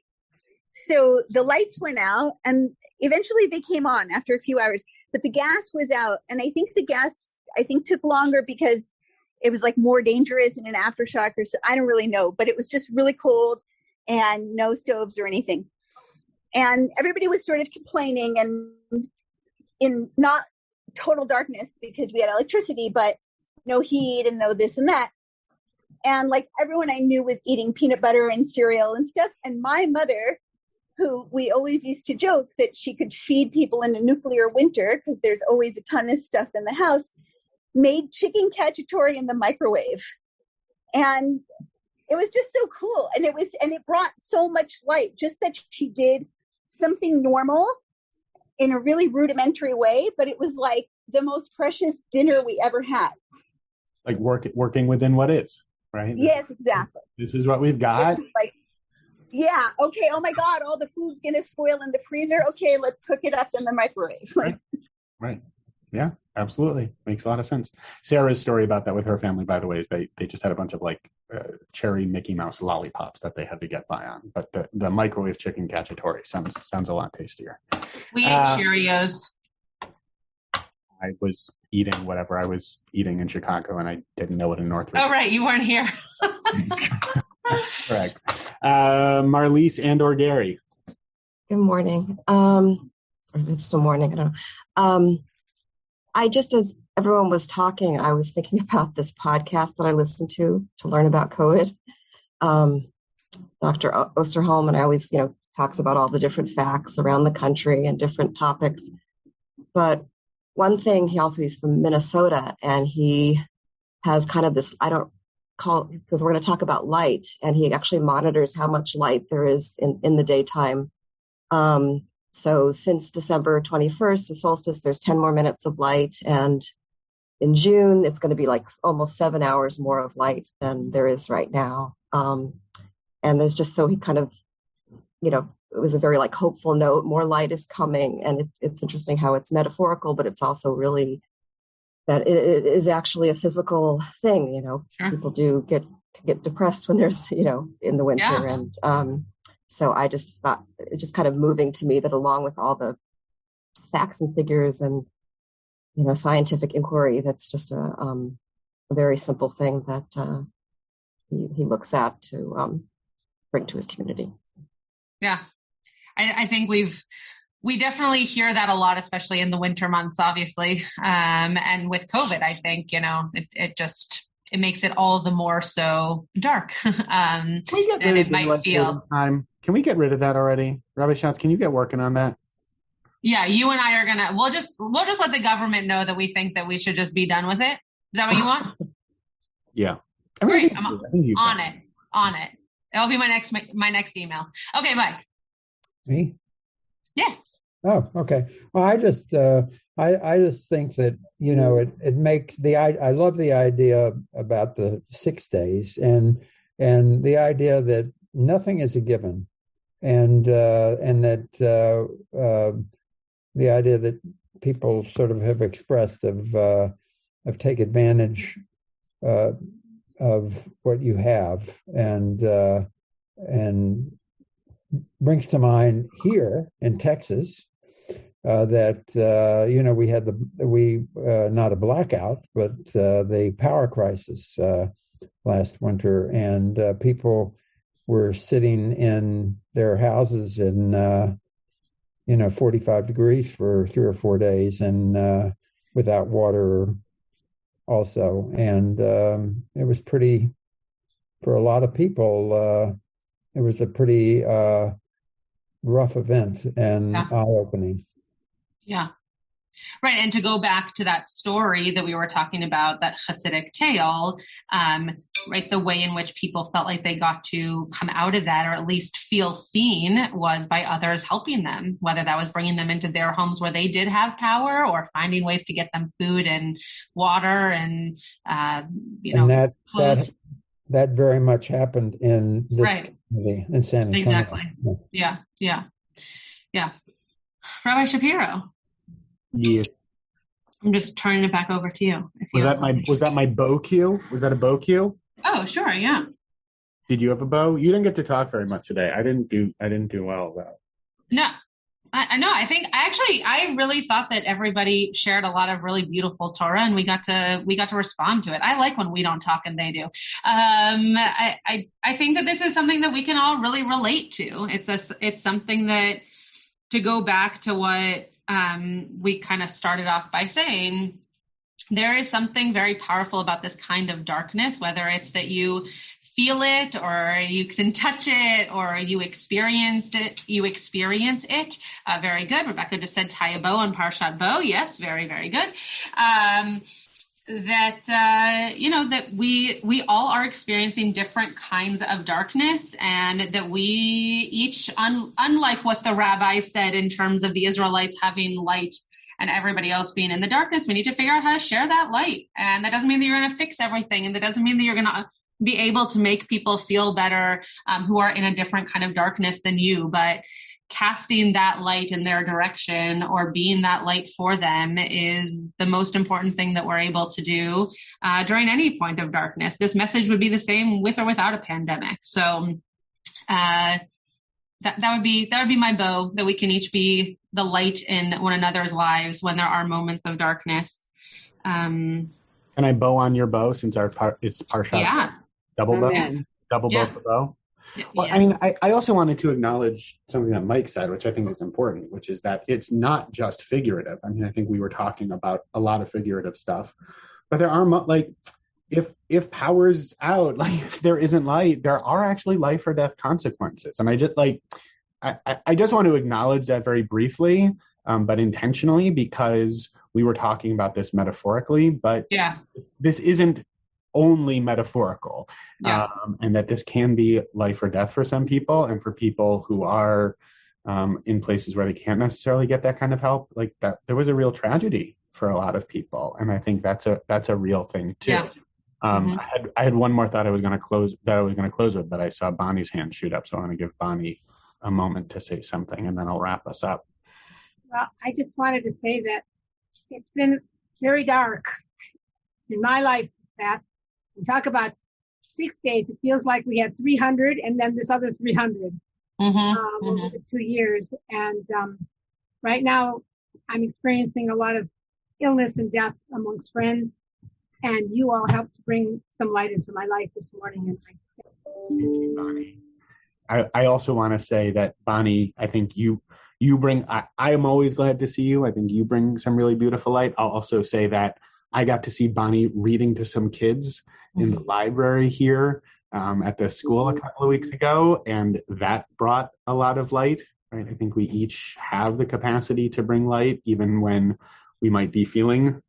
So the lights went out and eventually they came on after a few hours, but the gas was out. And I think the gas took longer because it was like more dangerous in an aftershock or so. I don't really know, but it was just really cold and no stoves or anything. And everybody was sort of complaining and in not total darkness because we had electricity, but no heat and no this and that. And like everyone I knew was eating peanut butter and cereal and stuff. And my mother, who we always used to joke that she could feed people in a nuclear winter because there's always a ton of stuff in the house, made chicken cacciatore in the microwave. And it was just so cool. And it brought so much light, just that she did something normal in a really rudimentary way, but it was like the most precious dinner we ever had. Like working within what is, right? Yes, exactly. This is what we've got. Like, yeah, okay, oh my God, all the food's going to spoil in the freezer. Okay, let's cook it up in the microwave. Right. Yeah, absolutely. Makes a lot of sense. Sarah's story about that with her family, by the way, is they just had a bunch of like cherry Mickey Mouse lollipops that they had to get by on. But the microwave chicken cacciatore sounds a lot tastier. We ate Cheerios. I was eating whatever I was eating in Chicago, and I didn't know what a North. Oh, right. You weren't here. Correct. Marlise and/or Gary. Good morning. It's still morning. I don't know. I just, as everyone was talking, I was thinking about this podcast that I listened to learn about COVID. Dr. Osterholm, and I always, talks about all the different facts around the country and different topics. But one thing, he's from Minnesota, and he has kind of this, I don't call, because we're going to talk about light, and he actually monitors how much light there is in the daytime. So since December 21st, the solstice, there's 10 more minutes of light. And in June, it's going to be like almost 7 hours more of light than there is right now. And there's just, so he kind of, it was a very like hopeful note, more light is coming. And it's interesting how it's metaphorical, but it's also really that it is actually a physical thing. Sure. People do get depressed when there's, in the winter. Yeah. And, so I just thought it's just kind of moving to me that along with all the facts and figures and scientific inquiry. That's just a very simple thing that he looks at to bring to his community. Yeah, I think we definitely hear that a lot, especially in the winter months, obviously. And with COVID, I think, it makes it all the more so dark. Can we get rid of daylight savings time? Can we get rid of that already? Rabbi Schatz, can you get working on that? Yeah, you and I are we'll just let the government know that we think that we should just be done with it. Is that what you want? Yeah. Great. I'm on it. That'll be my next email. Okay, Mike. Me? Yes. Oh, okay. Well, I just think that, it makes I love the idea about the 6 days and the idea that nothing is a given, and that the idea that people sort of have expressed of take advantage of what you have, and brings to mind here in Texas that we had not a blackout, but the power crisis last winter, and people were sitting in their houses in 45 degrees for 3 or 4 days, and without water also, and it was pretty, for a lot of people, it was a pretty rough event and eye-opening. Yeah. Right. And to go back to that story that we were talking about, that Hasidic tale, right, the way in which people felt like they got to come out of that, or at least feel seen, was by others helping them, whether that was bringing them into their homes where they did have power, or finding ways to get them food and water and, clothes. That very much happened in this community in San Antonio. Exactly. Yeah. Rabbi Shapiro. Yeah. I'm just turning it back over to you. Was that my bow cue? Was that a bow cue? Oh, sure, yeah. Did you have a bow? You didn't get to talk very much today. I didn't do well though. No. I really thought that everybody shared a lot of really beautiful Torah, and we got to respond to it. I like when we don't talk and they do. I think that this is something that we can all really relate to. It's something that, to go back to what we kind of started off by saying, there is something very powerful about this kind of darkness, whether it's that you feel it, or you can touch it, or you experience it. Very good. Rebecca just said Taya Bo on Parashat Bo. Yes, very, very good. That we all are experiencing different kinds of darkness, and that we each, unlike what the Rabbi said in terms of the Israelites having light and everybody else being in the darkness, we need to figure out how to share that light. And that doesn't mean that you're going to fix everything, and that doesn't mean that you're going to be able to make people feel better who are in a different kind of darkness than you, but casting that light in their direction, or being that light for them, is the most important thing that we're able to do during any point of darkness. This message would be the same with or without a pandemic. So that would be my bow, that we can each be the light in one another's lives when there are moments of darkness. Can I bow on your bow, since it's Parasha? Yeah. Double bow? Double bow for bow? Well, yeah. I mean, I also wanted to acknowledge something that Mike said, which I think is important, which is that it's not just figurative. I mean, I think we were talking about a lot of figurative stuff, but there are, if power's out, if there isn't light, there are actually life or death consequences. And I just want to acknowledge that very briefly, but intentionally, because we were talking about this metaphorically, but this isn't only metaphorical, and that this can be life or death for some people, and for people who are in places where they can't necessarily get that kind of help, like that. There was a real tragedy for a lot of people, and I think that's a real thing too. I had one more thought I was going to close with, but I saw Bonnie's hand shoot up, so I want to give Bonnie a moment to say something, and then I'll wrap us up. Well, I just wanted to say that it's been very dark in my life past. We talk about 6 days. It feels like we had 300 and then this other 300 over the 2 years. And right now I'm experiencing a lot of illness and death amongst friends. And you all helped to bring some light into my life this morning. And Bonnie. I also want to say that, Bonnie, I think you bring, I am always glad to see you. I think you bring some really beautiful light. I'll also say that I got to see Bonnie reading to some kids in the library here at the school a couple of weeks ago, and that brought a lot of light. Right? I think we each have the capacity to bring light, even when we might be feeling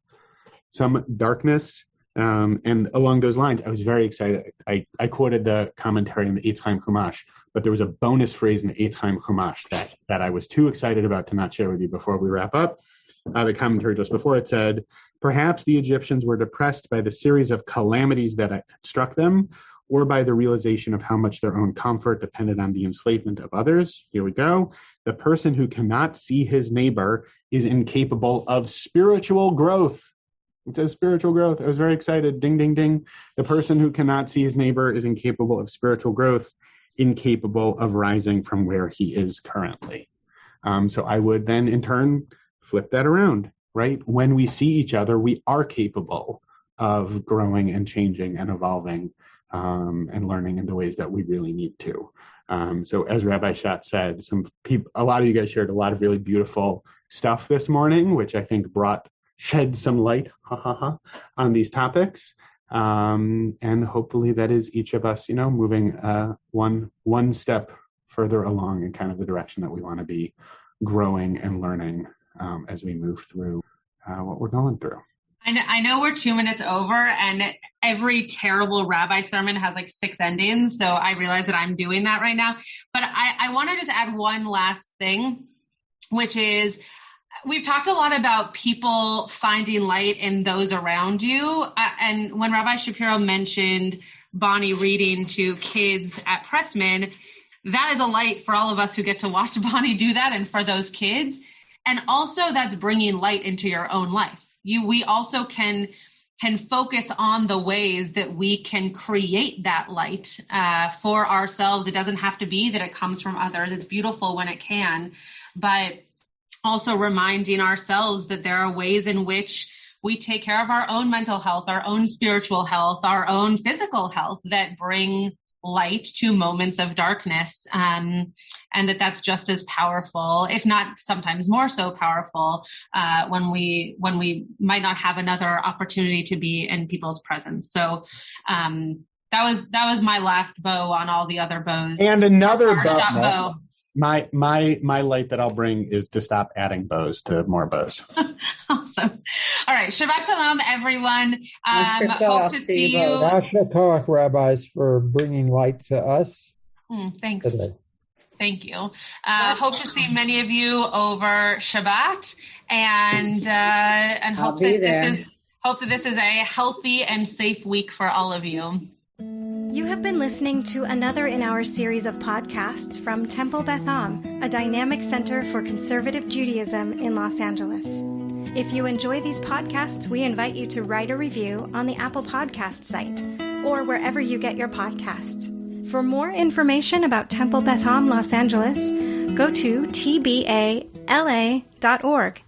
some darkness. And along those lines, I was very excited. I quoted the commentary in the Eitz Chaim Chumash, but there was a bonus phrase in the Eitz Chaim Chumash that I was too excited about to not share with you before we wrap up. The commentary just before it said, perhaps the Egyptians were depressed by the series of calamities that struck them, or by the realization of how much their own comfort depended on the enslavement of others. Here we go. The person who cannot see his neighbor is incapable of spiritual growth. It says spiritual growth. I was very excited. Ding, ding, ding. The person who cannot see his neighbor is incapable of spiritual growth, incapable of rising from where he is currently. So I would then, in turn, flip that around, right? When we see each other, we are capable of growing and changing and evolving and learning in the ways that we really need to. So as Rabbi Schatz said, a lot of you guys shared a lot of really beautiful stuff this morning, which I think shed some light on these topics. And hopefully that is each of us, moving one step further along in kind of the direction that we want to be growing and learning as we move through what we're going through. I know we're 2 minutes over, and every terrible rabbi sermon has like 6 endings, so I realize that I'm doing that right now. But I want to just add one last thing, which is we've talked a lot about people finding light in those around you. And when Rabbi Shapiro mentioned Bonnie reading to kids at Pressman, that is a light for all of us who get to watch Bonnie do that, and for those kids. And also that's bringing light into your own life. We also can focus on the ways that we can create that light for ourselves. It doesn't have to be that it comes from others. It's beautiful when it can, but also reminding ourselves that there are ways in which we take care of our own mental health, our own spiritual health, our own physical health that bring light to moments of darkness, and that's just as powerful, if not sometimes more so powerful, when we might not have another opportunity to be in people's presence. So that was my last bow on all the other bows. And another bow. My light that I'll bring is to stop adding bows to more bows. Awesome. All right. Shabbat shalom, everyone. Hope to see you. Rasha Koach, rabbis, for bringing light to us. Thanks. Today. Thank you. Hope to see many of you over Shabbat, and hope that this is a healthy and safe week for all of you. You have been listening to another in our series of podcasts from Temple Beth Am, a dynamic center for conservative Judaism in Los Angeles. If you enjoy these podcasts, we invite you to write a review on the Apple Podcast site or wherever you get your podcasts. For more information about Temple Beth Am Los Angeles, go to tbala.org.